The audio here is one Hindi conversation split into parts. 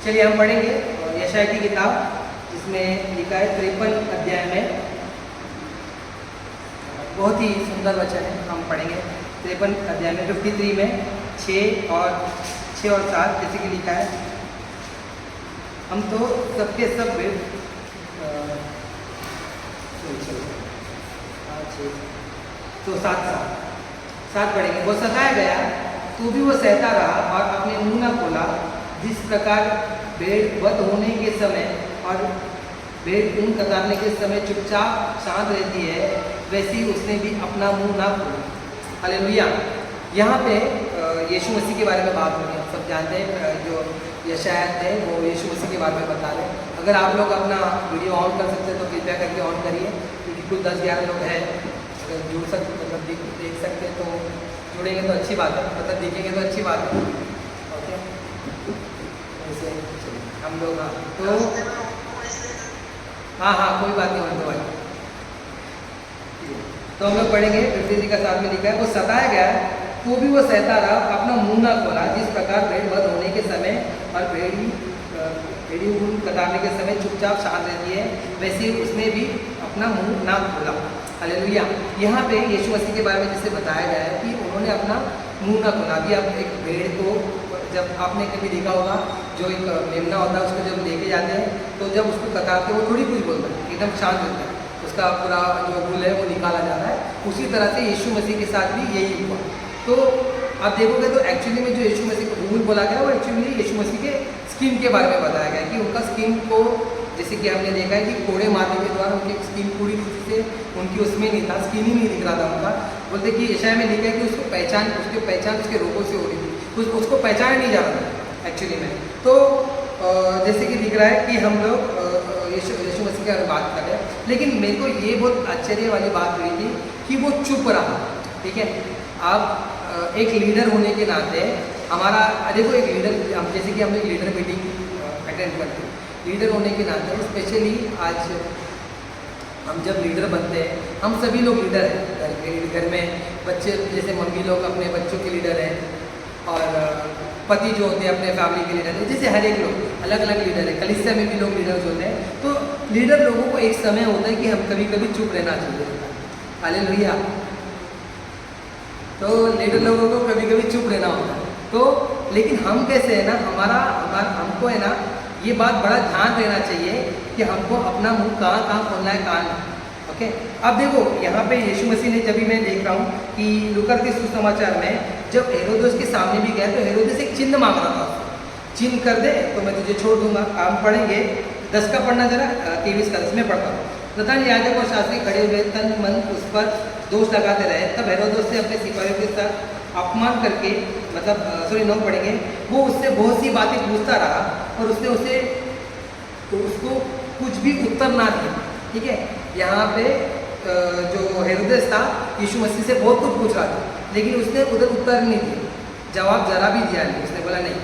चलिए हम पढ़ेंगे यशायाह की किताब, जिसमें लिखा है 53 अध्याय में। बहुत ही सुंदर वचन है, हम पढ़ेंगे 53 अध्याय में 53 में 6 और 7 जैसे कि लिखा है। हम तो सबके सब तो 7 पढ़ेंगे। वो सताया गया तो भी वो सहता रहा और अपने मुंह न खोला। जिस प्रकार भेड़ वध होने के समय और भेड़ ऊन कतारने के समय चुपचाप शांत रहती है, वैसे ही उसने भी अपना मुंह ना खोला। हालेलुया। यहाँ पे यीशु मसीह के बारे में बात हो रही है। आप सब जानते हैं जो यशायाह है वो यीशु मसीह के बारे में बता रहे हैं। अगर आप लोग अपना वीडियो ऑन कर सकते हैं तो कृपया करके ऑन करिए, क्योंकि कुछ 10-11 लोग हैं। अगर जुड़ सकते मतलब देख सकते हैं तो जुड़ेंगे तो अच्छी बात है, मतलब देखेंगे तो अच्छी बात है। ओके, वैसे हम लोग तो हाँ कोई बात नहीं होने भाई। तो हम लोग पढ़ेंगे 53 का 7 में लिखा है, वो सताया गया तो भी वो सहता रहा, अपना मुंह ना खोला। जिस प्रकार भेड़ वध होने के समय और भेड़ी ऊन कतारने के समय चुपचाप शांत रहती है, वैसे ही उसने भी अपना मुंह ना खोला। हालेलुया। यहाँ पे यीशु मसीह के बारे में जिससे बताया गया है कि उन्होंने अपना मुंह ना खोला। अभी आप एक भेड़ को जब आपने कभी देखा होगा, जो एक मेमना होता है उसको जब लेके जाते हैं तो जब उसको कतारते हैं वो थोड़ी कुछ बोलता है, एकदम शांत रहता है, उसका पूरा जो गुल है वो निकाला जाता है। उसी तरह से यीशु मसीह के साथ भी यही हुआ। तो आप देखोगे तो एक्चुअली में जो यीशु मसीह को गुल बोला गया वो एक्चुअली यीशु मसीह के स्किन के बारे में बताया गया कि उनका स्किन को, जैसे कि हमने देखा है कि कोड़े मारने के द्वारा उनकी स्किन पूरी तरह से उनकी उसमें नहीं था, स्किन ही नहीं दिख रहा था उनका। बोलते कि यशायाह में लिखा है कि उसकी पहचान उसके रोगों से हो रही थी, उसको पहचाना नहीं जा रहा था एक्चुअली में। तो जैसे कि दिख रहा है कि हम लोग यीशु मसीह की बात कर रहे हैं, लेकिन मेरे को ये बहुत आश्चर्य वाली बात हुई थी कि वो चुप रहा। ठीक है, आप एक लीडर होने के नाते हमारा देखो, एक लीडर जैसे कि हम एक लीडर मीटिंग अटेंड करते हैं, लीडर होने के नाते स्पेशली आज हम जब लीडर बनते हैं, हम सभी लोग लीडर हैं। घर में बच्चे, जैसे मम्मी लोग अपने बच्चों के लीडर हैं, और पति जो होते हैं अपने फैमिली के लीडर हैं। जैसे हर एक लोग अलग अलग लीडर है, कलीसिया में भी लोग लीडर्स होते हैं। तो लीडर लोगों को एक समय होता है कि हम कभी कभी चुप रहना चाहिए। हालेलुया। तो लीडर लोगों को कभी कभी चुप रहना होता है। तो लेकिन हम कैसे है ना, हमको है ना ये बात बड़ा ध्यान देना चाहिए कि हमको अपना मुंह कहाँ खोलना है, कहाँ नहीं। ओके, अब देखो यहाँ पे यीशु मसीह ने, जब भी मैं देख रहा हूँ कि लूका के सुसमाचार में जब हेरोदेस के सामने भी गया तो हेरोदेस एक चिन्ह मांग रहा था, चिन्ह कर दे तो मैं तुझे छोड़ दूंगा। आप पढ़ेंगे 10 का पढ़ना जरा, 23 का 10 में पढ़ता हूँ। प्रधान याजक और शास्त्री खड़े हुए तन मन उस पर दोष लगाते रहे। तब हेरोदेस ने अपने सिपाहियों के साथ अपमान करके, मतलब 9 पढ़ेंगे, वो उससे बहुत सी बातें पूछता रहा और उसने उसको कुछ भी उत्तर ना दिया। ठीक है, यहाँ पे जो हेरोदेस था यीशु मसीह से बहुत कुछ पूछ रहा था, लेकिन उसने उधर उत्तर नहीं दिया, जवाब जरा भी दिया नहीं। उसने बोला नहीं,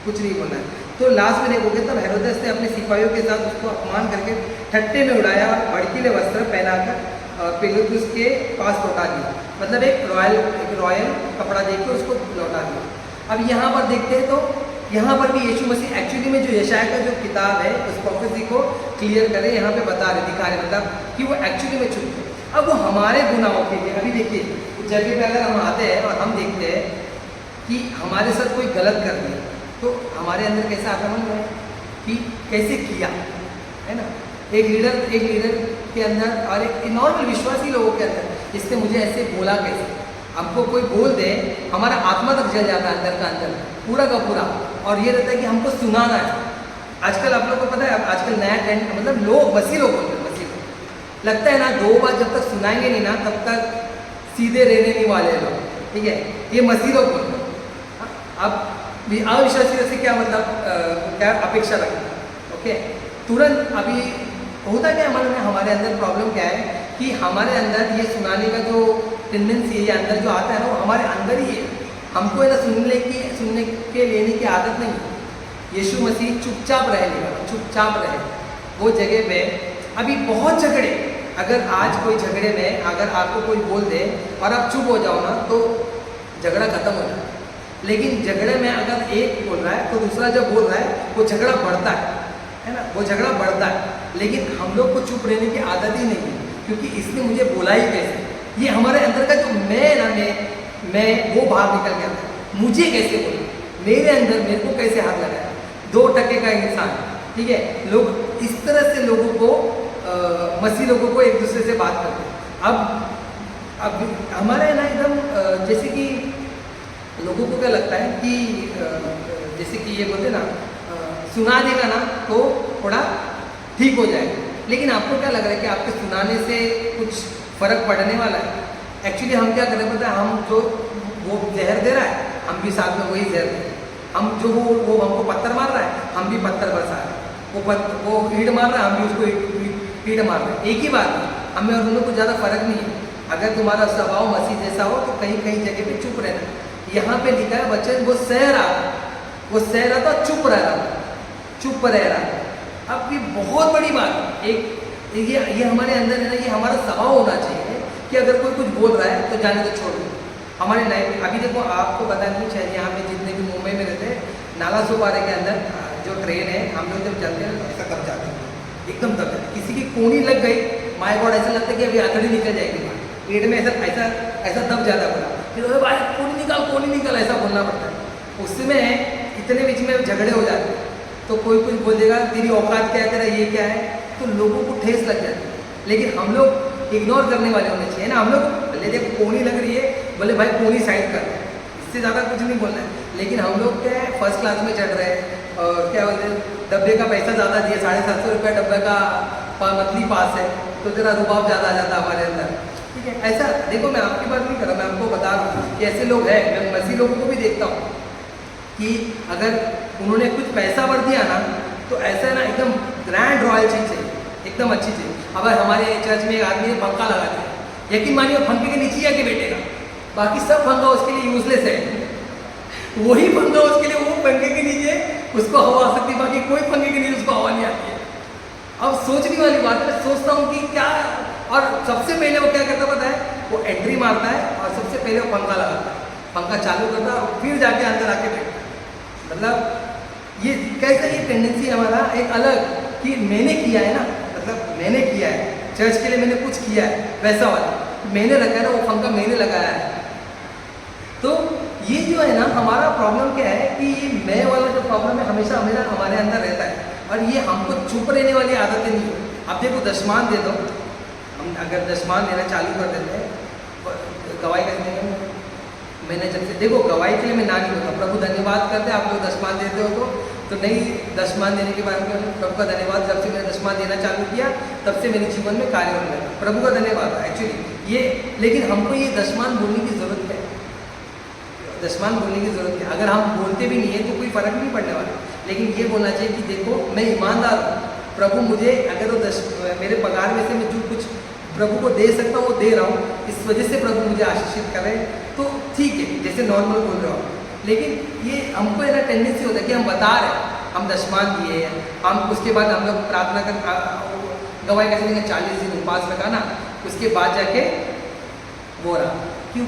कुछ नहीं बोलना है। तो लास्ट में देखोगे तब हेरोदेस ने अपने सिपाहियों के साथ उसको अपमान करके ठट्टे में उड़ाया और भड़कीले वस्त्र पहनाकर पिलातुस के पास लौटा दिया। मतलब एक रॉयल कपड़ा देकर उसको लौटा दिया। अब यहाँ पर देखते हैं तो यहाँ पर भी यीशु मसीह एक्चुअली में जो यशायाह का जो किताब है उस प्रोफेसी को क्लियर करे, यहाँ पे बता रहे, दिखा रहे, मतलब कि वो एक्चुअली में चुप थे। अब वो हमारे गुनाहों के लिए, अभी देखिए उस जगह पे अगर हम आते हैं और हम देखते हैं कि हमारे साथ कोई गलत कर दिया, तो हमारे अंदर कैसा आक्रमण हुआ है कि कैसे किया है ना। एक लीडर के अंदर और एक नॉर्मल विश्वासी लोगों के अंदर, इससे मुझे ऐसे बोला कैसे, हमको कोई बोल दे, हमारा आत्मा तक जल जाता है अंदर का अंदर पूरा का पूरा, और ये रहता है कि हमको सुनाना है। आजकल आप लोगों को पता है, आजकल नया ट्रेंड, मतलब लोग मसीह लोग बोलते हैं, मसीह लोग लगता है ना 2 बार जब तक सुनाएंगे नहीं ना तब तक सीधे रहने नहीं वाले लोग। ठीक है, ये मसीह लोग बोलते हैं। अब अविश्वासी से क्या मतलब क्या अपेक्षा रखना। ओके, तुरंत अभी होता क्या हमारे अंदर प्रॉब्लम क्या है कि हमारे अंदर ये सुनाने का जो टेंडेंसी है, ये अंदर जो आता है ना, वो हमारे अंदर ही है। हमको है ना सुनने के लेने की आदत नहीं है। यीशु मसीह चुपचाप रहे वो जगह पे। अभी बहुत झगड़े, अगर आज कोई झगड़े में अगर आपको कोई बोल दे और आप चुप हो जाओ ना तो झगड़ा खत्म हो जाए। लेकिन झगड़े में अगर एक बोल रहा है तो दूसरा जब बोल रहा है वो झगड़ा बढ़ता है ना, वो झगड़ा बढ़ता है। लेकिन हम लोग को चुप रहने की आदत ही नहीं है, क्योंकि इसने मुझे बोला ही कैसे, ये हमारे अंदर का जो मैं वो बाहर निकल गया था। मुझे कैसे बोला, मेरे अंदर मेरे को कैसे हाथ लगाया, 2% का इंसान, ठीक है। लोग इस तरह से लोगों को मसीह लोगों को एक दूसरे से बात करते हैं। अब हमारे ना एकदम जैसे कि लोगों को क्या लगता है कि जैसे कि ये बोलते ना सुना देगा ना तो थोड़ा ठीक हो जाएगा। लेकिन आपको क्या लग रहा है कि आपके सुनाने से कुछ फर्क पड़ने वाला है? एक्चुअली हम क्या करें पता है, हम जो वो जहर दे रहा है हम भी साथ में वही जहर दे रहे हैं। हम जो वो हमको पत्थर मार रहा है हम भी पत्थर बरसा रहे हैं। वो ईंट मार रहा है हम भी उसको ईंट मार रहे हैं। एक ही बात है, हमें और दोनों को ज़्यादा फर्क नहीं है। अगर तुम्हारा स्वभाव मसीह जैसा हो तो कहीं कहीं जगह पे चुप रहना। यहाँ पे लिखा है वचन वो सह रहा था, चुप रह रहा। अब ये बहुत बड़ी बात है। एक ये हमारे अंदर है ना, ये हमारा स्वभाव होना चाहिए कि अगर कोई कुछ बोल रहा है तो जाने तो छोड़ दो। हमारे लाइफ अभी देखो, आपको पता नहीं शायद यहाँ पे जितने भी मुंबई में रहते हैं, नाला सोपारे के अंदर जो ट्रेन है, हम लोग जब चलते हैं ऐसा दब जाते हैं, एकदम दब जाते हैं। किसी की कोनी लग गई, माय गॉड, ऐसा लगता है कि अभी आंतड़ी निकल जाएगी, पेट में ऐसा दब जाता है पूरा। फिर अरे भाई कोनी निकल ऐसा बोलना पड़ता है। उसमें इतने बीच में झगड़े हो जाते हैं, तो कोई कुछ बोल देगा तेरी औकात क्या है, तेरा ये क्या है, तो लोगों को ठेस लग जाती है। लेकिन हम लोग इग्नोर करने वाले होने चाहिए ना। हम लोग भले देखो कोनी लग रही है, बोले भाई कोनी साइड कर, इससे ज़्यादा कुछ नहीं बोलना है। लेकिन हम लोग क्या है, फर्स्ट क्लास में चढ़ रहे हैं और क्या बोलते हैं, डब्बे का पैसा ज़्यादा दिए, 750 रुपये डब्बे का मंथली पास है, तो तेरा रुबाब ज़्यादा आ जाता हमारे अंदर, ठीक है। ऐसा देखो, मैं आपकी बात नहीं कर रहा, मैं आपको बता रहा हूँ कि ऐसे लोग हैं। मैं मसीह लोगों को भी देखता हूँ कि अगर उन्होंने कुछ पैसा भर दिया ना, तो ऐसा ना एकदम ग्रैंड रॉयल चीज़ चाहिए, एकदम अच्छी चीज़। अगर हमारे चर्च में एक आदमी ने पंखा लगा दिया, यकीन मानिए पंखे के नीचे आके बैठेगा, बाकी सब पंखा उसके लिए यूजलेस है। वही पंखा उसके लिए, वो पंखे के नीचे उसको हवा आ सकती है, बाकी कोई पंखे के नीचे उसको हवा नहीं आती है। अब सोचने वाली बात है, मैं सोचता हूँ कि क्या, और सबसे पहले वो क्या करता पता है, वो एंट्री मारता है और सबसे पहले वो पंखा लगाता है, पंखा चालू करता है और फिर जाके अंदर आके बैठता है। मतलब ये कैसा, ये टेंडेंसी हमारा एक अलग कि मैंने किया है ना, मतलब मैंने किया है, चर्च के लिए मैंने कुछ किया है, वैसा वाला मैंने रखा है ना, वो पंखा मैंने लगाया है। तो ये जो है ना, हमारा प्रॉब्लम क्या है कि ये मैं वाला जो प्रॉब्लम है हमेशा हमारे अंदर रहता है, और ये हमको चुप रहने वाली आदतें नहीं है। अब देखो, दशमान दे दो, हम अगर दशमान देना चालू कर देते हैं, गवाही कैसे देंगे? मैंने जब से देखो, गवाही के लिए मैं ना नहीं होता, प्रभु धन्यवाद करते, आप लोग दशमान देते हो तो नहीं, दशमान देने के बाद प्रभु का धन्यवाद। जब से मैंने दशमान देना चालू किया तब से मेरे जीवन में कार्य होने लगा, प्रभु का धन्यवाद एक्चुअली ये। लेकिन हमको ये दशमान बोलने की ज़रूरत है, दशमान बोलने की ज़रूरत है। अगर हम बोलते भी नहीं है तो कोई फ़र्क नहीं पड़ने वाला, लेकिन ये बोलना चाहिए कि देखो मैं ईमानदार हूँ, प्रभु मुझे अगर वो मेरे पगार में से मैं जो कुछ प्रभु को दे सकता हूँ वो दे रहा हूँ, इस वजह से प्रभु मुझे आशीषित करे, तो ठीक है, जैसे नॉर्मल बोल रहा हूँ। लेकिन ये हमको ऐसा टेंडेंसी होता है कि हम बता रहे हैं हम दशमान दिए हैं, हम उसके बाद हम लोग प्रार्थना कर गवाही कैसे देंगे, 40 दिन उपवास रखा ना, उसके बाद जाके वो रहा क्यों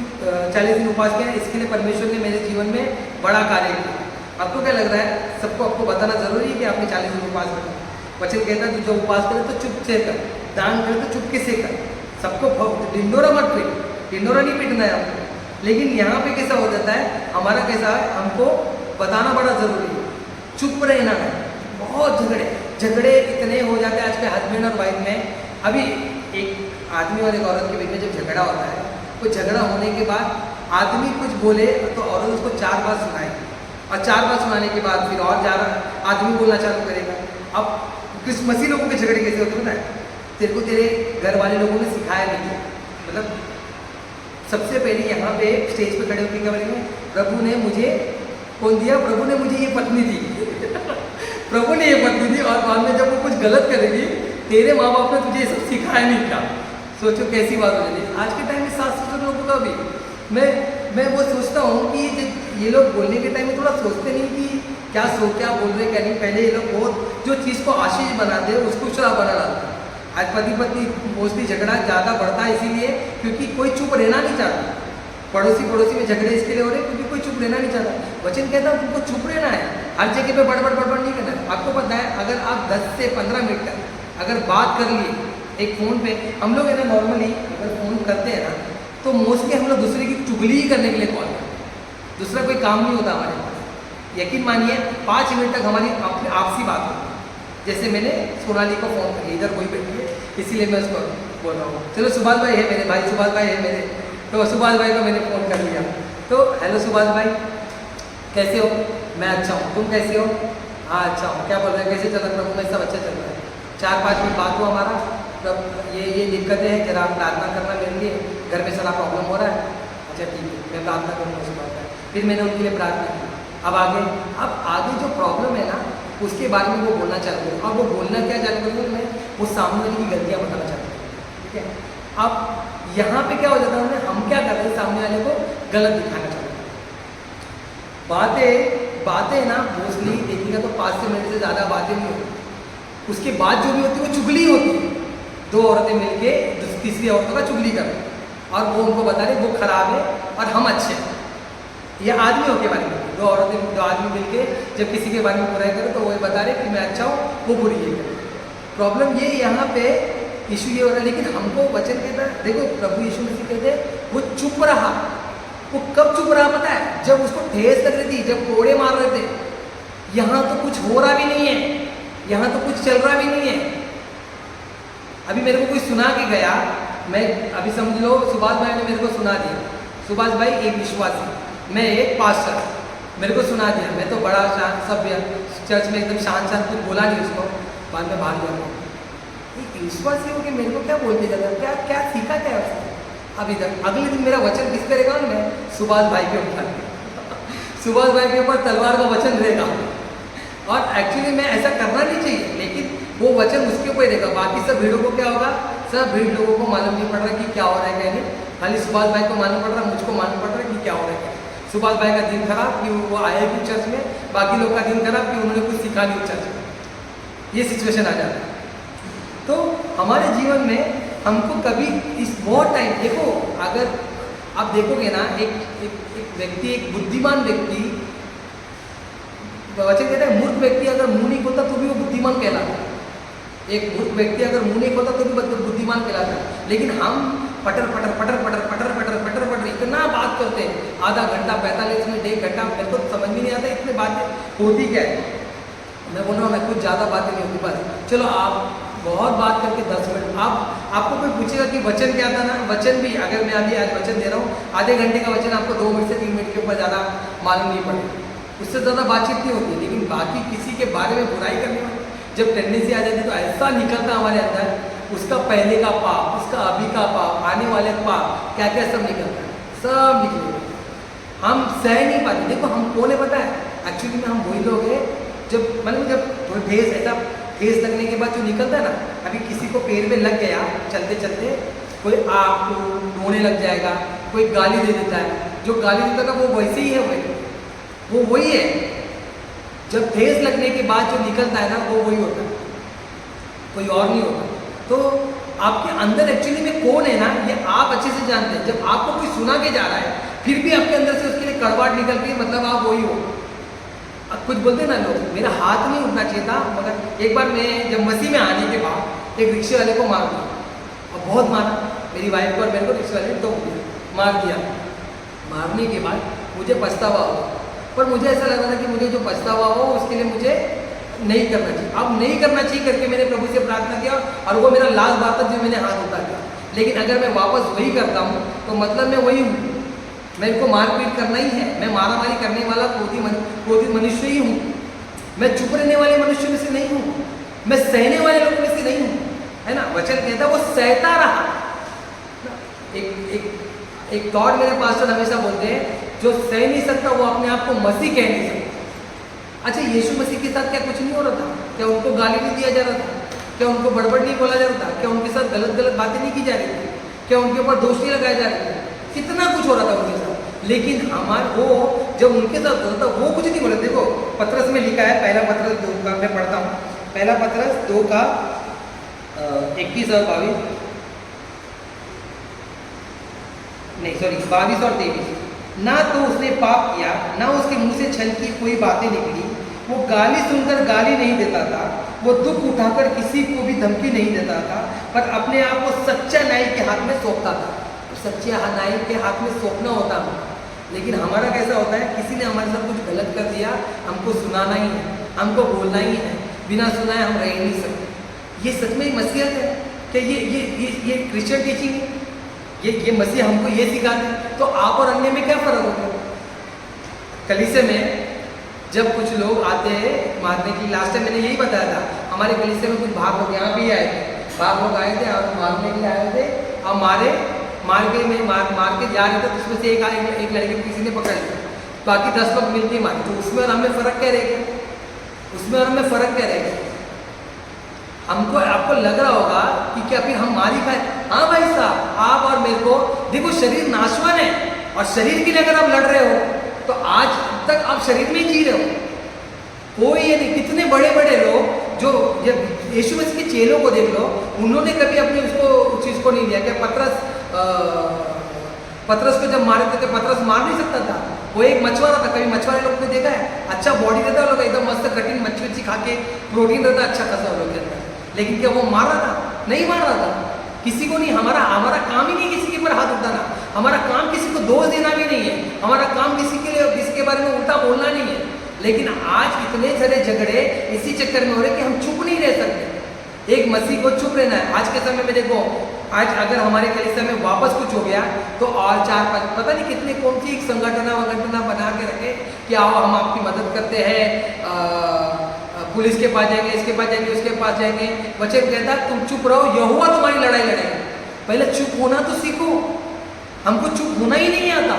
40 दिन उपवास किया, इसके लिए परमेश्वर ने मेरे जीवन में बड़ा कार्य किया। आपको क्या लग रहा है, सबको आपको बताना जरूरी है कि आपने 40 दिन उपवास रखा? वचन कहता है जो उपवास करे तो चुप से कर, दान करे तो चुपके से कर, सबको ढिंडोरा मत पीट, ढिंडोरा नहीं पीटना है हमको। लेकिन यहाँ पे कैसा हो जाता है, हमारा कैसा है, हमको बताना बड़ा ज़रूरी है, चुप रहना है। बहुत झगड़े इतने हो जाते हैं आज के हस्बैंड और वाइफ में। अभी एक आदमी और एक औरत के बीच में जब झगड़ा होता है, तो झगड़ा होने के बाद आदमी कुछ बोले तो औरत उसको 4 बार सुनाएगी, और 4 बार सुनाने के बाद फिर और 4 आदमी बोलना चालू करेगा। अब मसीह लोगों के झगड़े कैसे होते हैं, तेरे को तेरे घर वाले लोगों ने सिखाया नहीं है। मतलब सबसे पहले यहाँ पे स्टेज पे खड़े होकर क्या बोलेंगे, प्रभु ने मुझे कौन दिया, प्रभु ने मुझे ये पत्नी दी प्रभु ने ये पत्नी दी, और बाद में जब वो कुछ गलत करेगी, तेरे माँ बाप ने तुझे ये सब सिखाया नहीं था। सोचो कैसी बात हो जाती है आज के टाइम में। सास ससुर लोगों का भी मैं वो सोचता हूँ कि ये लोग बोलने के टाइम में थोड़ा सोचते नहीं कि क्या बोल रहे क्या नहीं। पहले ये लोग बहुत जो चीज़ को आशीष बनाते हैं उसको श्राप बना डालते हैं। आज पति पत्नी मोस्टली झगड़ा ज़्यादा बढ़ता है इसीलिए क्योंकि कोई चुप रहना नहीं चाहता। पड़ोसी पड़ोसी में झगड़े इसके लिए हो रहे हैं क्योंकि कोई चुप रहना नहीं चाहता। वचन कहता है तुमको चुप रहना है, हर जगह पे बड़बड़ बड़बड़ नहीं करना है। आपको पता है अगर आप 10 से 15 मिनट तक अगर बात कर लिए एक फ़ोन पे, हम लोग है ना नॉर्मली अगर फ़ोन करते हैं ना तो मोस्टली हम लोग दूसरे की चुगली ही करने के लिए कॉल करते हैं, दूसरा कोई काम नहीं होता हमारे पास। यकीन मानिए 5 मिनट तक हमारी आपसी बात होती है। जैसे मैंने सोनाली को फ़ोन कर, इधर कोई बैठी है इसीलिए मैं उसको बोल रहा हूँ। चलो सुभाष भाई है मेरे भाई, सुभाष भाई है मेरे, तो सुभाष भाई को मैंने फ़ोन कर लिया। तो हेलो सुभाष भाई कैसे हो? मैं अच्छा हूँ, तुम कैसे हो? हाँ अच्छा हूँ। क्या बोल रहे हैं, कैसे चल रहा है? प्रभु में सब अच्छा चल रहा है। 4-5 मिनट बात हुआ हमारा, तब ये दिक्कतें हैं, जरा प्रार्थना करना मेरे लिए, घर में सारा प्रॉब्लम हो रहा है। अच्छा ठीक है, मैं प्रार्थना करूँगा सुभाष भाई। फिर मैंने उनके लिए प्रार्थना की। अब आगे जो प्रॉब्लम है ना उसके बारे में वो बोलना चालू करूँ। अब वो बोलना क्या चालू करूँ, मैं वो सामने वाले की गलतियाँ बताना चाहता हूँ। ठीक है, अब यहाँ पे क्या हो जाता है, हम क्या कर रहे हैं, सामने वाले को गलत दिखाना चाहते हैं। बातें ना मोस्टली देखिएगा तो 5 से मिनट से ज़्यादा बातें नहीं होती। उसके बाद जो भी होती है वो चुगली होती है। 2 औरतें मिलके तीसरी औरतों का चुगली कर रही हैं और वो उनको बता रही वो खराब है और हम अच्छे हैं। ये आदमियों के बारे में, 2 आदमी मिलके जब किसी के बारे में बुराई करें तो वो बता रहे कि मैं अच्छा हूँ, वो बुरी है। प्रॉब्लम ये यहाँ पे इशू ये हो रहा है। लेकिन हमको वचन कहता है, देखो प्रभु यीशु मसीह कहते हैं वो चुप रहा। वो कब चुप रहा पता है? जब उसको ठेस लग रही थी, जब कोड़े मार रहे थे। यहाँ तो कुछ हो रहा भी नहीं है, यहाँ तो कुछ चल रहा भी नहीं है। अभी मेरे को कोई सुना के गया, मैं अभी समझ लो सुभाष भाई ने मेरे को सुना दिया। सुभाष भाई एक विश्वासी, मैं एक पास्टर, मेरे को सुना दिया। मैं तो बड़ा शांत सभ्य चर्च में एकदम शांत कुछ बोला नहीं उसको, बाद में भाग गया। एक विश्वासी हो कि मेरे को क्या बोलते जाता, क्या सीखा क्या उसने? अब इधर अगले दिन मेरा वचन किस पे रहेगा? मैं सुभाष भाई के ऊपर सुभाष भाई के ऊपर तलवार का वचन रहेगा। और एक्चुअली मैं ऐसा करना नहीं चाहिए, लेकिन वो वचन उसके ऊपर रहेगा। बाकी सब भीड़ों को क्या होगा? सब भीड़ लोगों को मालूम नहीं पड़ रहा कि क्या हो रहा है क्या नहीं। खाली सुभाष भाई को मालूम पड़ रहा, मुझको मालूम पड़ रहा है कि क्या हो रहा है। सुभाष भाई का दिन खराब कि वो आए भी चर्च में, बाकी लोग का दिन खराब कि उन्होंने कुछ सीखा नहीं चर्च में। ये सिचुएशन आ जाता है। तो हमारे जीवन में हमको कभी इस बहुत टाइम, देखो अगर आप देखोगे ना एक व्यक्ति, एक बुद्धिमान व्यक्ति, वचन कहता है मूर्ख व्यक्ति अगर मुंह नहीं खोलता तो भी वो बुद्धिमान कहलाता है। एक मूर्ख व्यक्ति अगर मुंह नहीं खोलता तो भी बुद्धिमान कहलाता है। लेकिन हम पटर पटर पटर पटर पटर पटर पटर पटर इतना बात करते हैं, आधा घंटा 45 मिनट 1 घंटा, मेरे को समझ में नहीं आता इतनी बातें होती क्या है। मैं बोल रहा हूँ ना कुछ ज़्यादा बातें नहीं होती, बस चलो आप बहुत बात करके 10 मिनट। आपको कोई पूछेगा कि वचन क्या था ना, वचन भी अगर मैं अभी आज वचन दे रहा हूँ, आधे घंटे का वचन आपको 2 मिनट से 3 मिनट के ऊपर ज़्यादा मालूम नहीं पड़ेगा, उससे ज़्यादा बातचीत नहीं होती। लेकिन बाकी किसी के बारे में बुराई करने में जब टेंडेंसी आ जाती है तो ऐसा निकलता हमारे अंदर, उसका पहले का पाप, उसका अभी का पाप, आने वाले पाप, क्या क्या सब निकलता है, सब निकलेगा। हम सह नहीं पाते। देखो हम कौन है पता है? एक्चुअली में हम वही लोग हैं जब मतलब जब थोड़ा ठेस लगने के बाद जो निकलता है ना, अभी किसी को पैर में लग गया चलते चलते, कोई आपको रोने लग जाएगा, कोई गाली दे देता है, जो गाली देता है वो वैसे ही है, वो वही है। जब ठेस लगने के बाद जो निकलता है ना वो वही होता है, कोई और नहीं होता। तो आपके अंदर एक्चुअली में कौन है ना, ये आप अच्छे से जानते हैं। जब आपको कोई सुना के जा रहा है फिर भी आपके अंदर से उसके लिए कड़वाहट निकलती है, मतलब आप वही हो। अब कुछ बोलते ना लोग, मेरा हाथ नहीं उठना चाहिए था, मगर एक बार मैं जब मसीह में आने के बाद एक रिक्शे वाले को मार दिया, और बहुत मारा मेरी वाइफ को और मेरे को, रिक्शे वाले ने तो मार दिया। मारने के बाद मुझे पछतावा हुआ, पर मुझे ऐसा लगा था कि मुझे जो पछतावा हुआ उसके लिए मुझे नहीं करना चाहिए। अब नहीं करना चाहिए करके मैंने प्रभु से प्रार्थना किया, और वो मेरा लास्ट बात था जो मैंने हाथ उठा दिया। लेकिन अगर मैं वापस वही करता हूँ तो मतलब मैं वही हूँ, मेरे को मारपीट करना ही है, मैं मारामारी करने वाला क्रोधित मनुष्य ही हूँ। मैं चुप रहने वाले मनुष्य में से नहीं हूँ, मैं सहने वाले लोगों में से नहीं हूँ, है ना। वचन कहता है वो सहता रहा। एक थॉट मेरे पास्टर हमेशा बोलते हैं, जो सह नहीं सकता वो अपने आप को मसीह कह नहीं सकता। अच्छा, यीशु मसीह के साथ क्या कुछ नहीं हो रहा था? क्या उनको गाली नहीं दिया जा रहा था? क्या उनको बड़बड़ नहीं बोला जा रहा था? क्या उनके साथ गलत गलत बातें नहीं की जा रही थी? क्या उनके ऊपर दोष नहीं लगाए जा रहे थे? कितना कुछ हो रहा था उनके साथ। लेकिन वो जब उनके साथ होता था वो कुछ नहीं बोला। देखो पत्रस में लिखा है, पहला पत्रस 2 का मैं पढ़ता हूँ, पहला पत्रस 2 का 21 और 22। नहीं सॉरी 22 और 23, ना तो उसने पाप किया, ना उसके मुंह से छल की कोई बातें निकली। वो गाली सुनकर गाली नहीं देता था, वो दुख उठाकर किसी को भी धमकी नहीं देता था, पर अपने आप को सच्चा न्याय के हाथ में सौंपता था। सच्चे न्याय के हाथ में सौंपना होता है। लेकिन हमारा कैसा होता है, किसी ने हमारे साथ कुछ गलत कर दिया, हमको सुनाना ही है, हमको बोलना ही है, बिना सुनाए हम रह ही नहीं सकते। ये सच में मसीहत है कि ये क्रिश्चियन टीचिंग है? ये मसीह हमको ये सिखाते हैं। तो आप और अन्य में क्या फ़र्क होता है? कलीसिया में जब कुछ लोग आते हैं मारने की, लास्ट टाइम मैंने यही बताया था, हमारे कलीसिया में कुछ भाग लोग यहाँ भी आए थे, भाग लोग आए थे और मारने के लिए आए थे और मार के जा रहे थे, तो उसमें से एक लड़के को किसी ने पकड़ लिया, बाकी 10 लोग मिलके मारे। तो उसमें और हमें फ़र्क क्या रहेगा? उसमें और हमें फ़र्क क्या रहेगा? आपको लग रहा होगा कि क्या फिर हम मार ही खाए? हाँ भाई साहब, आप और मेरे को देखो, शरीर नाशवान है और शरीर के लिए अगर आप लड़ रहे हो तो आज तक आप शरीर में ही जी रहे हो। कोई ये नहीं, कितने बड़े बड़े लोग जो जब यीशु मसीह के चेलों को देख लो, उन्होंने कभी अपने उस चीज़ को नहीं लिया। क्या पतरस को जब मारे थे तो पतरस मार नहीं सकता था? वो एक मछुआरा था, कभी मछुआरे लोग ने देखा है? अच्छा बॉडी रहता है, लोग एकदम मस्त कठिन मच्छी खा के प्रोटीन रहता है अच्छा खासा लोग के अंदर, लेकिन क्या वो मार रहा था? नहीं मार रहा था, किसी को नहीं। हमारा काम ही नहीं किसी के ऊपर हाथ उठाना, हमारा काम किसी को दोष देना भी नहीं है, हमारा काम किसी के बारे में उल्टा बोलना नहीं है। लेकिन आज इतने सारे झगड़े इसी चक्कर में हो रहे कि हम चुप नहीं रह सकते। एक मसीह को चुप रहना है। आज के समय में देखो, आज अगर हमारे कलीसिया में वापस कुछ हो गया तो और 4-5 पता नहीं कितने कौन सी संगठना बना के रखे कि आओ हम आपकी मदद करते हैं, पुलिस के पास जाएंगे, इसके पास जाएंगे, उसके पास जाएंगे। वचन कहता है तुम चुप रहो, यहोवा तुम्हारी लड़ाई लड़ेगा। पहले चुप होना तो सीखो, हमको चुप होना ही नहीं आता।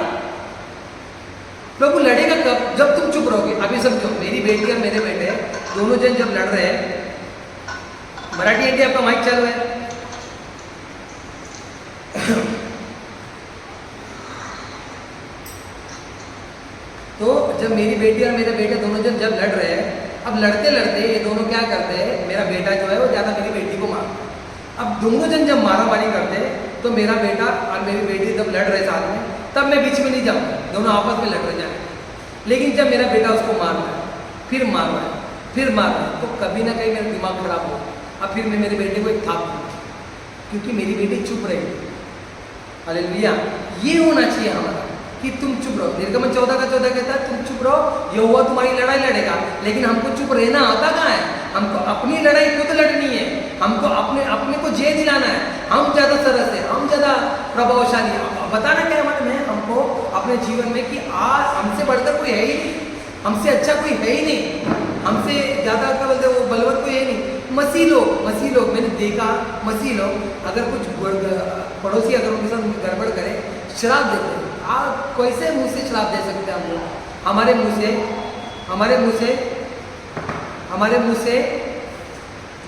प्रभु लड़ेगा कब? जब तुम चुप रहोगे। अभी समझो, मेरी बेटी और मेरे बेटे दोनों जन जब लड़ रहे हैं, मराठी हिंदी आपका माइक चालू है? तो जब मेरी बेटी और मेरे बेटे दोनों जन जब लड़ रहे हैं, अब लड़ते लड़ते ये दोनों क्या करते हैं, मेरा बेटा जो है वो ज़्यादा मेरी बेटी को मारता है। अब दोनों जन जब मारामारी करते हैं तो मेरा बेटा और मेरी बेटी जब लड़ रहे साथ में, तब मैं बीच में नहीं जाऊँगा, दोनों आपस में लड़ रहे जाएंगे। लेकिन जब मेरा बेटा उसको मार रहा है, फिर मार रहा है, फिर मार रहा है, तो कभी ना कहीं मेरा दिमाग खराब हो। अब फिर मैं मेरे बेटे को एक थाप दूँगा, क्योंकि मेरी बेटी चुप रही। हालेलुया। ये होना चाहिए हमारा कि तुम चुप रहो। निर्गमन 14:14 कहता है तुम चुप रहो, यहोवा तुम्हारी लड़ाई लड़ेगा। लेकिन हमको चुप रहना आता कहाँ है? हमको अपनी लड़ाई खुद लड़नी है, हमको अपने को जय दिलाना है। हम ज़्यादा सरस है, हम ज़्यादा प्रभावशाली। बताना क्या हमारे में हमको अपने जीवन में कि आज हमसे बढ़कर कोई है ही नहीं, हमसे अच्छा कोई है ही नहीं, हमसे ज़्यादा क्या बोलते वो बलवत कोई है नहीं। मसीह लोग मैंने देखा, मसीह लोग अगर कुछ पड़ोसी अगर उनके साथ गड़बड़ करे, शराब देते हैं। आप कैसे मुंह से शराब दे सकते हैं? हम लोग हमारे मुंह से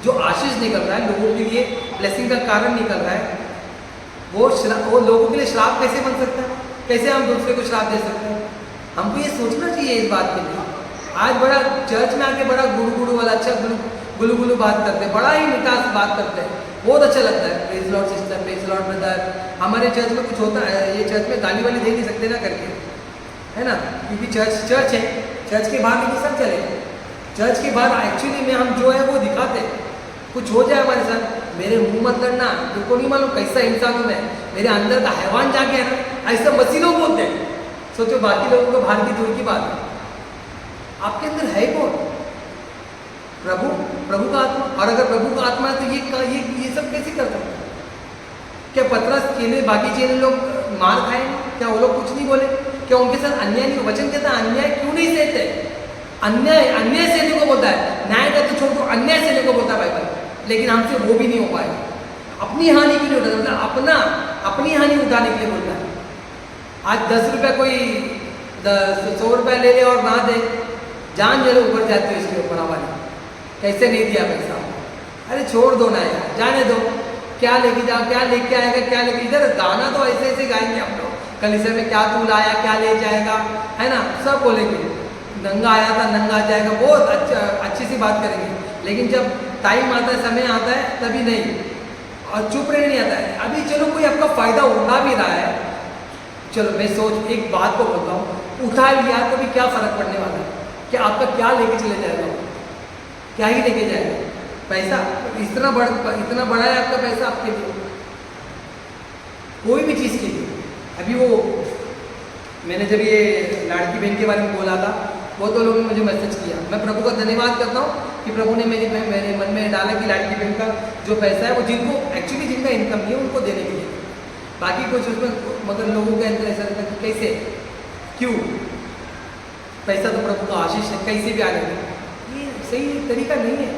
जो आशीष निकल रहा है, लोगों के लिए ब्लेसिंग का कारण निकल रहा है, वो लोगों के लिए श्राप कैसे बन सकता है? कैसे हम दूसरे को श्राप दे सकते हैं? हमको ये सोचना चाहिए इस बात के लिए। आज बड़ा चर्च में आके बड़ा गुरु वाला अच्छा गुलू बात करते हैं, बड़ा ही मिठास बात करते हैं, बहुत अच्छा लगता है। Praise Lord sister, praise Lord brother. हमारे चर्च में कुछ होता है, ये चर्च में गाली वाली दे नहीं सकते ना करके, है ना, क्योंकि चर्च है, चर्च के बाहर नहीं सब चलेगा। चर्च के बाहर एक्चुअली में हम जो है वो दिखाते हैं। कुछ हो जाए हमारे साथ, मेरे मुंह मत लड़ना, तुमको नहीं मालूम कैसा इंसान हूँ मैं, मेरे अंदर का हैवान जाके है ना, ऐसा मसीह लोग बोलते हैं। सोचो बाकी लोगों को बाहर की दूर की बात है, आपके अंदर है कौन? प्रभु का आत्मा। और अगर प्रभु का आत्मा है तो ये सब कैसे कर सकते हैं? क्या पतरस चेले, बाकी चेले लोग मार खाए? क्या वो लोग कुछ नहीं बोले? क्या उनके साथ अन्याय नहीं? वचन कहता है अन्याय क्यों नहीं सहते? अन्याय सहने को बोलता है, न्याय का तो छोड़ दो, अन्याय सहने को बोलता है बाइबल। लेकिन हमसे वो भी नहीं हो पाएगा। अपनी हानि के लिए उठाता, मतलब अपनी हानि उठाने के लिए बोलता है। आज 10 रुपया कोई 100 रुपया ले ले और ना दे, जान जरूर ऊपर जाती है इसके ऊपर हमारी, कैसे नहीं दिया पैसा? अरे छोड़ दो ना यार, जाने दो, क्या लेके जाओ, क्या लेके आएगा, क्या लेके, इधर गाना तो ऐसे ऐसे गाएंगे हम लोग कलीसिया में, क्या तू लाया, क्या ले जाएगा, है ना, सब बोलेंगे। नंगा आया था, नंगा जाएगा, बहुत अच्छी सी बात करेंगे। लेकिन जब टाइम आता है, समय आता है, तभी नहीं, और चुप रहने नहीं आता है। अभी चलो कोई आपका फ़ायदा उठा भी रहा है, चलो मैं सोच एक बात को बोलता हूँ, उठा लिया तो भी क्या फर्क पड़ने वाला है? कि आपका क्या लेके चले जाएगा वो? क्या ही लेके जाएगा? पैसा इतना बड़ा है आपका पैसा आपके लिए, कोई भी चीज़ के लिए। अभी वो मैंने जब ये लाड़की बहन के बारे में बोला था, बहुत लोगों ने मुझे मैसेज किया। मैं प्रभु का धन्यवाद करता हूँ कि प्रभु ने मेरे मन में डाला कि लाड़की बहन का जो पैसा है वो जिनको एक्चुअली जिनका इनकम नहीं है उनको देने के लिए। बाकी कुछ उसमें मगर लोगों के अंदर ऐसा रहता है कि कैसे, क्यों, पैसा तो प्रभु का आशीष है, कैसे भी आ जाएगा, ये सही तरीका नहीं है।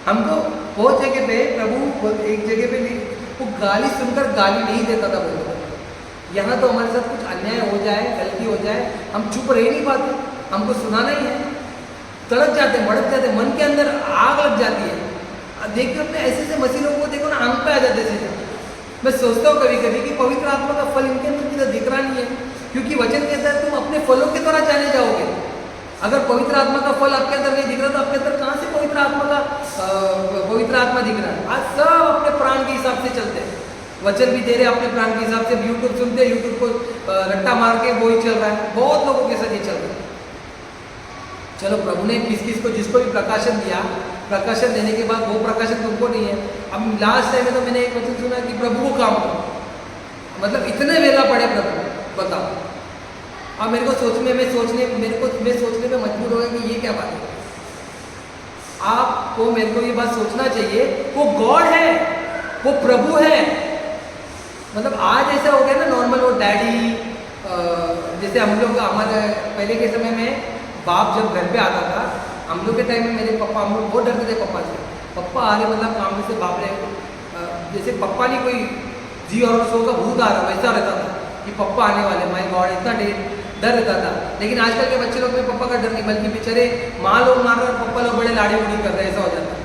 हमको बहुत जगह पे प्रभु एक जगह पे वो गाली सुनकर गाली नहीं देता था बोलो। यहाँ तो हमारे साथ कुछ अन्याय हो जाए, गलती हो जाए, हम चुप रह नहीं पाते, हमको सुनाना ही है, तड़क जाते, भड़क जाते, मन के अंदर आग लग जाती है। देखो अपने ऐसे ऐसे मसीहों को देखो ना, आंख पे आ जाते सीधे। मैं सोचता हूँ कभी कभी कि पवित्र आत्मा का फल इनके अंदर कितना दिख रहा नहीं है, क्योंकि वचन कहता है तुम अपने फलों के द्वारा जाने जाओगे। अगर पवित्र आत्मा का फल आपके अंदर नहीं दिख रहा तो आपके अंदर कहाँ से पवित्र आत्मा दिख रहा है? आज सब अपने प्राण के हिसाब से चलते हैं, वचन भी दे रहे अपने प्राण के हिसाब से, यूट्यूब सुनते हैं, यूट्यूब को रट्टा मार के वही चल रहा है, बहुत लोगों के साथ ये चल रहा है। चलो प्रभु ने किस को जिसको भी प्रकाशन दिया, प्रकाशन देने के बाद वो प्रकाशन तुमको नहीं है। अब लास्ट टाइम में तो मैंने एक वचन सुना कि प्रभु को काम करो, मतलब इतने वेला पड़े प्रभु, बताओ। अब मेरे को सोचने में मजबूर हो गया कि ये क्या बात है। आपको मेरे को ये बात सोचना चाहिए, वो गॉड है, वो प्रभु है। मतलब आज ऐसा हो गया ना नॉर्मल, वो डैडी, जैसे हम लोग हमारे पहले के समय में बाप जब घर पे आता था, हम लोग के टाइम में मेरे पापा, हम लोग बहुत डरते थे पापा से। पापा आ रहे मतलब काम में से, बाप रे, जैसे पापा नहीं कोई जी और शो का भूत आ रहा वैसा रहता था कि पापा आने वाले, माय गॉड, इतना डर रहता था। लेकिन आजकल के बच्चे लोग में पापा का डर नहीं, बल्कि बेचारे माँ लोग मार रहे और पापा लोग बड़े लाड़ी उड़ी कर रहे हैं, ऐसा हो जाता है।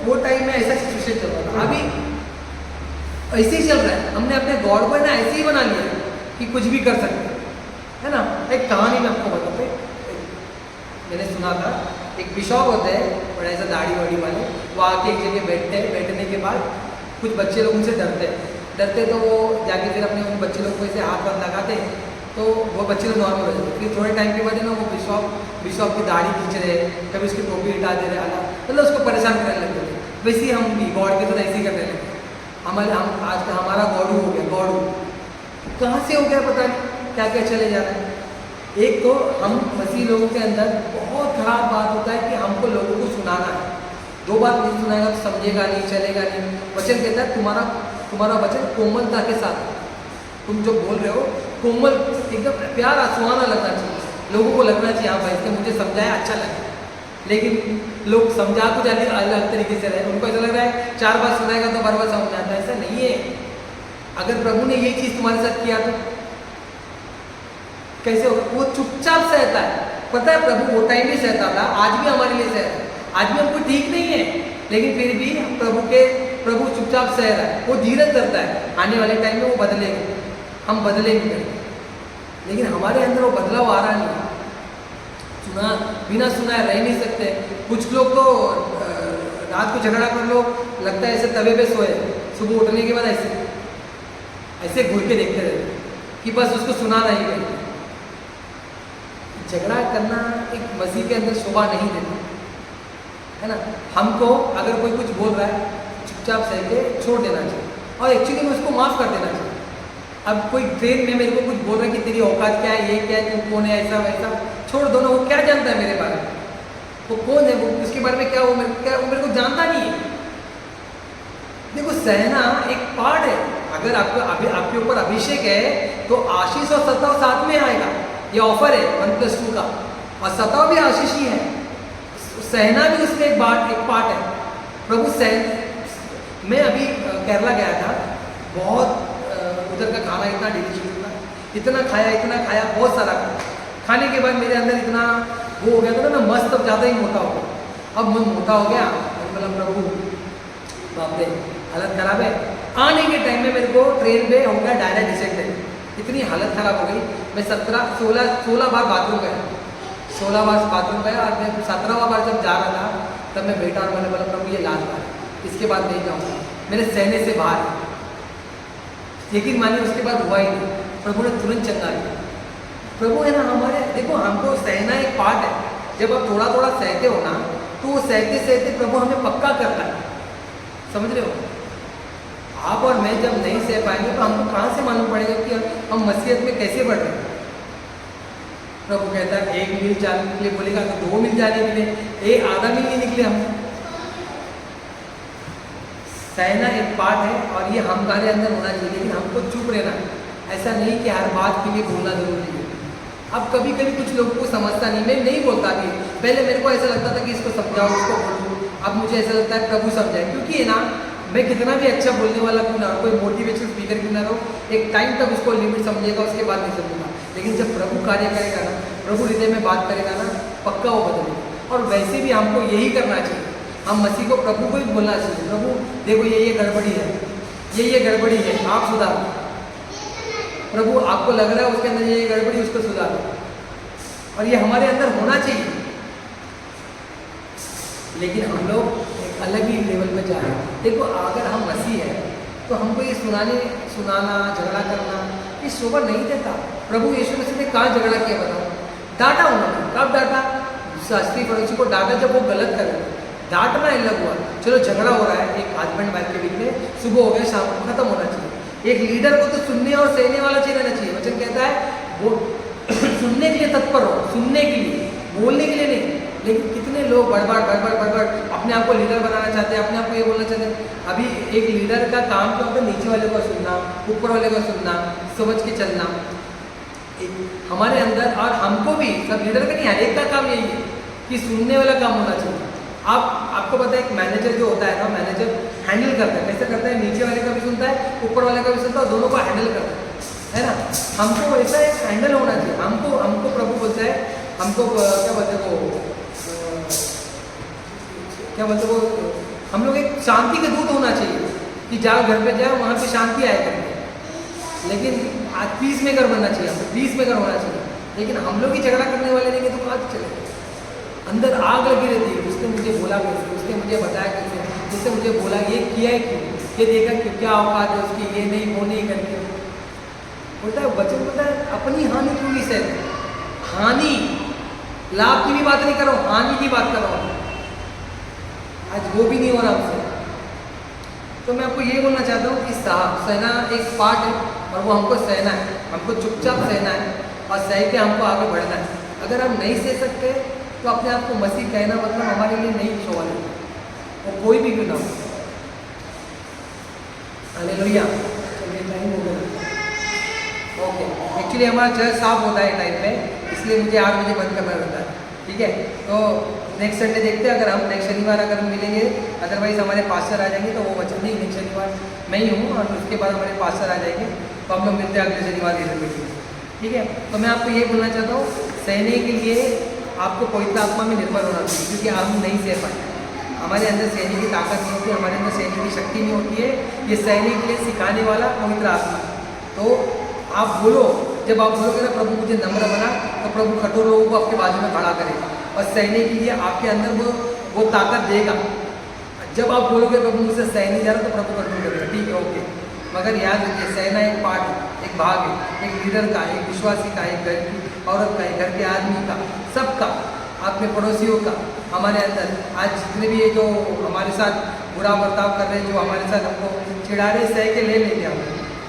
वो टाइम में ऐसा सिचुएशन चल रहा था। अभी ऐसे ही चल रहा है, हमने अपने गॉड को ना ऐसे ही बना लिया कि कुछ भी कर सकते है ना। एक कहानी में आपको बताते, मैंने सुना था, एक बिशॉप होते हैं बड़ा ऐसा दाढ़ी वाड़ी वाले, वो आके एक जगह बैठते हैं, बैठने के बाद कुछ बच्चे लोग उनसे डरते तो वो जाके फिर अपने उन बच्चे लोग को ऐसे हाथ वाथ लगाते, तो वो बच्चे लोग नॉर्मल हो जाते। फिर थोड़े टाइम के बाद ना वो बिशॉप की दाढ़ी खींच रहे, कभी उसकी टोपी हटा दे रहे, मतलब उसको परेशान करने लगते थे। वैसे ही हम भी गॉड के साथ ऐसे ही करने लगे। आज का हमारा गॉडू हो गया, गॉडू कहाँ से हो गया पता नहीं, क्या क्या चले जा रहा है। एक तो हम मसीह लोगों के अंदर बहुत खराब बात होता है कि हमको लोगों को सुनाना है, दो बात नहीं सुनाएगा तो समझेगा नहीं, चलेगा नहीं। वचन कहता है तुम्हारा वचन कोमलता के साथ, तुम जो बोल रहे हो कोमल, एकदम प्यारा सुहाना लगना चाहिए, लोगों को लगना चाहिए हाँ भाई इसने मुझे समझाया, अच्छा लगा। लेकिन लोग समझा कुछ अलग तरीके से रहे, उनको ऐसा लग रहा है 4 बार सुनाएगा तो बार बार समझ में आता है, ऐसा नहीं है। अगर प्रभु ने ये चीज़ तुम्हारे साथ किया तो कैसे होगा? वो चुपचाप सहता है, पता है प्रभु वो टाइम भी सहता था, आज भी हमारे लिए सहता है। आज भी हमको ठीक नहीं है, लेकिन फिर भी प्रभु चुपचाप सह रहा है, वो धीरज करता है। आने वाले टाइम में वो बदलेंगे, हम बदलेंगे, लेकिन हमारे अंदर वो बदलाव आ रहा नहीं। बिना सुनाए रह नहीं सकते। कुछ लोग तो रात को झगड़ा कर लो, लगता है ऐसे तवे पे सोए, सुबह उठने के बाद ऐसे घूर के देखते रहते कि बस उसको सुनाना ही है। झगड़ा करना एक मसीह के अंदर शोभा नहीं देता है ना। हमको अगर कोई कुछ बोल रहा है चुपचाप सह के छोड़ देना चाहिए, और एक्चुअली में उसको माफ़ कर देना चाहिए। अब कोई ट्रेन में मेरे को कुछ बोल रहा है कि तेरी औकात क्या है, ये क्या है, तू कौन है, ऐसा वैसा, छोड़ दो ना। वो क्या जानता है मेरे बारे में, वो कौन है, वो उसके बारे में क्या वो मेरे को जानता नहीं है। देखो सहना एक पार्ट है। अगर आपके ऊपर अभिषेक है तो आशीष और सताव साथ में आएगा। ये ऑफर है 1+2 का, और सताव भी आशीष ही है, सहना भी उसमें एक पार्ट है। प्रभु मैं अभी केरला गया था, बहुत उधर का खाना इतना डिलीशियस था, इतना खाया, बहुत सारा खाने के बाद मेरे अंदर इतना वो हो गया था ना, मैं मस्त अब ज़्यादा ही मोटा हो गया। अब मैं मोटा हो गया, मतलब प्रभु बाप रे हालत ख़राब है। आने के टाइम में मेरे को ट्रेन पे हो गया डायरेक्ट डिसेंट, इतनी हालत ख़राब हो गई। मैं 16 बार बाथरूम गया, 16 बार बाथरूम गया, और मैं 17वां बार जब जा रहा था तब मैं बैठा और मैंने बोला प्रभु ये लास्ट बार, इसके बाद नहीं जाऊँगा, मेरे सहने से बाहर। यकीन मानिए उसके बाद हुआ ही नहीं। प्रभु ने तुरंत चंगा किया। प्रभु है ना हमारे, देखो हमको सहना एक पार्ट है। जब आप थोड़ा थोड़ा सहते हो ना, तो वो सहते सहते प्रभु हमें पक्का करता है, समझ रहे हो। आप और मैं जब नहीं सह पाएंगे तो हमको कहाँ से मालूम पड़ेगा कि हम मसीहत में कैसे बढ़ रहे हैं। प्रभु कहता है 1 मील जाने के लिए बोलेगा तो 2 मील जाने के लिए आधा मील नहीं निकले हम। सहना एक पार्ट है और ये हमारे अंदर होना चाहिए, लेकिन हमको चुप रहना, ऐसा नहीं कि हर बात के लिए बोलना जरूरी है। अब कभी कभी कुछ लोगों को समझता नहीं, मैं नहीं बोलता भी। पहले मेरे को ऐसा लगता था कि इसको समझाओ, इसको बोलूँ, अब मुझे ऐसा लगता है प्रभु समझाए। क्योंकि है ना, मैं कितना भी अच्छा बोलने वाला क्यों ना, कोई मोटिवेशन स्पीकर क्यों ना रहो, एक टाइम तक उसको लिमिट समझेगा, उसके बाद नहीं समझेगा। लेकिन जब प्रभु कार्य करेगा ना, प्रभु हृदय में बात करेगा ना, पक्का वो बदलेगा। और वैसे भी हमको यही करना चाहिए, हम मसीह को, प्रभु को ही बोलना चाहिए, प्रभु देखो ये गड़बड़ी है, ये गड़बड़ी है, आप सुधारो। प्रभु आपको लग रहा है उसके अंदर ये गड़बड़ी, उसको सुधारो। और ये हमारे अंदर होना चाहिए। लेकिन हम लोग एक अलग ही लेवल पे जा रहे हैं। देखो अगर हम मसीह है तो हमको ये सुनाना, झगड़ा करना ये शोभा नहीं देता। प्रभु यीशु मसीह ने कहाँ झगड़ा किया बताओ? डांटा उन्होंने। कब डांटा? शास्त्री पड़ोसी को डांटा जब वो गलत कर रहे थे। डांटना अलग हुआ, चलो झगड़ा हो रहा है एक हस्बैंड वाइफ के बीच में, सुबह हो गया शाम को खत्म होना चाहिए। एक लीडर को तो सुनने और सहने वाला चाहिए रहना चाहिए। वचन कहता है वो सुनने के लिए तत्पर हो, सुनने के लिए, बोलने के लिए नहीं। लेकिन कितने लोग बड़बड़ अपने आप को लीडर बनाना चाहते हैं, अपने आप को ये बोलना चाहते हैं। अभी एक लीडर का काम क्या होता है? नीचे वाले को सुनना, ऊपर वाले को सुनना, समझ के चलना हमारे अंदर। और हमको भी, सब लीडर का नहीं, हर एक का काम यही है कि सुनने वाला काम होना चाहिए। आपको पता है एक मैनेजर जो होता है ना, मैनेजर हैंडल करता है, कैसे करता है? नीचे वाले का भी सुनता है, ऊपर वाले का भी सुनता है, दोनों को हैंडल करता है ना। हमको वैसा एक हैंडल होना चाहिए। हमको प्रभु बोलता है, हमको क्या बोलते वो हम लोग एक शांति के दूत होना चाहिए कि जाओ घर पे जाओ, वहाँ पे शांति आया करके। लेकिन आज पीस मेकर बनना चाहिए, हमको पीस मेकर होना चाहिए। लेकिन हम लोग ही झगड़ा करने वाले नहीं, तो कहाँ चलेगा? अंदर आग लगी रहती है, उसने मुझे बोला कैसे, उसने मुझे बताया कैसे, उसने मुझे बोला ये किया है क्यों, ये देखा क्यों, क्या औकात है उसकी, ये नहीं वो नहीं करके बोलता है। वचन बोलता है अपनी हानि क्यों नहीं सहते? हानि, लाभ की भी बात नहीं करो, हानि की बात कर रहा हूँ। आज वो भी नहीं हो रहा हमसे। तो मैं आपको ये बोलना चाहता हूँ कि सहना एक पार्ट है और वो हमको सहना है, हमको चुपचाप सहना है और सह के हमको आगे बढ़ना है। अगर हम नहीं सह सकते तो अपने आप को मसीह कहना मतलब हमारे लिए नहीं शोभा देता, वो कोई भी क्यों ना हो। हालेलुया। चलिए टाइम हो गया। ओके, एक्चुअली हमारा चर्च साफ होता है टाइम पे, इसलिए मुझे 8 बजे बंद करना रहता है। ठीक है, तो नेक्स्ट संडे देखते हैं, अगर हम नेक्स्ट शनिवार अगर हम मिलेंगे, अदरवाइज हमारे पास्टर आ जाएंगे। तो वो वचन नहीं, नेक्स्ट शनिवार मैं ही हूँ और उसके बाद हमारे पास्टर आ जाएंगे, तो हम लोग मिलते हैं अगले शनिवार इधर मीटिंग। ठीक है, तो मैं आपको ये बोलना चाहता हूँ, सहने के लिए आपको पवित्र आत्मा में निर्भर होना चाहिए, क्योंकि हम नहीं सह पाए। हमारे अंदर सहने की ताकत नहीं होती, हमारे अंदर सहने की शक्ति नहीं होती है। ये सहने के लिए सिखाने वाला पवित्र आत्मा। तो आप बोलो, जब आप बोलोगे ना प्रभु मुझे नम्र बना, तो प्रभु कठोर लोगों को आपके बाजू में खड़ा करेगा और सहने के लिए आपके अंदर वो ताकत देगा। जब आप बोलोगे प्रभु मुझसे सह नहीं जा रहा, तो प्रभु कठोर करेगा। ठीक है, ओके। मगर याद रखिए, सहना एक पार्ट है, एक भाग है, एक लीडर का, एक विश्वासी का, एक घर की औरत का, एक घर के आदमी का, सबका, अपने पड़ोसियों का। हमारे अंदर आज जितने भी ये जो हमारे साथ बुरा बर्ताव कर रहे हैं, जो हमारे साथ हमको चिढ़ा रहे, सह के ले लेंगे हम,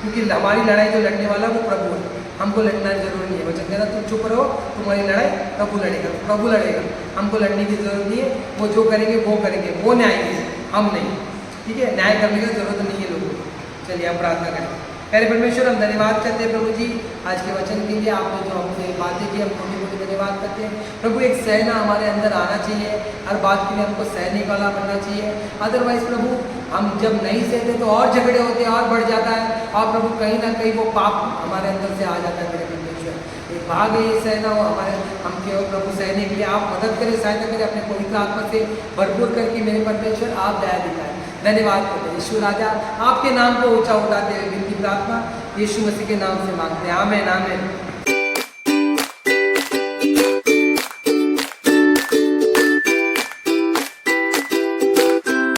क्योंकि हमारी लड़ाई जो लड़ने वाला वो प्रभु है। हमको लड़ना जरूरी नहीं है। वचन कहना तुम चुप रहो, तुम्हारी लड़ाई प्रभु लड़ेगा, प्रभु लड़ेगा। हमको लड़ने की जरूरत नहीं है, वो जो करेंगे वो करेंगे, वो न्याय है, हम नहीं। ठीक है, न्याय करने की जरूरत नहीं है लोगों को। चलिए हम प्रार्थना करें। प्यारे परमेश्वर, हम धन्यवाद करते हैं प्रभु जी आज के वचन के लिए। आपने जो हमसे बातें की, हम छोटी मोटी धन्यवाद करते हैं प्रभु। एक सहना हमारे अंदर आना चाहिए, हर बात के लिए हमको सहने वाला बनना चाहिए। अदरवाइज प्रभु हम जब नहीं सहते तो और झगड़े होते हैं, और बढ़ जाता है, और प्रभु कहीं ना कहीं वो पाप हमारे अंदर से आ जाता है। मेरे परमेश्वर एक भाग है ये सहना हो हमारे, हम केवल प्रभु सहने के लिए आप मदद करें, सहायता करें, अपने पवित्र आत्मा से भरपूर करके मेरे परमेश्वर आप दया दिखाएं। धन्यवाद करते हैं यीशु राजा, आपके नाम को ऊंचा उठाते हुए विनती प्रार्थना यीशु मसीह के नाम से मांगते हैं, आमीन आमीन।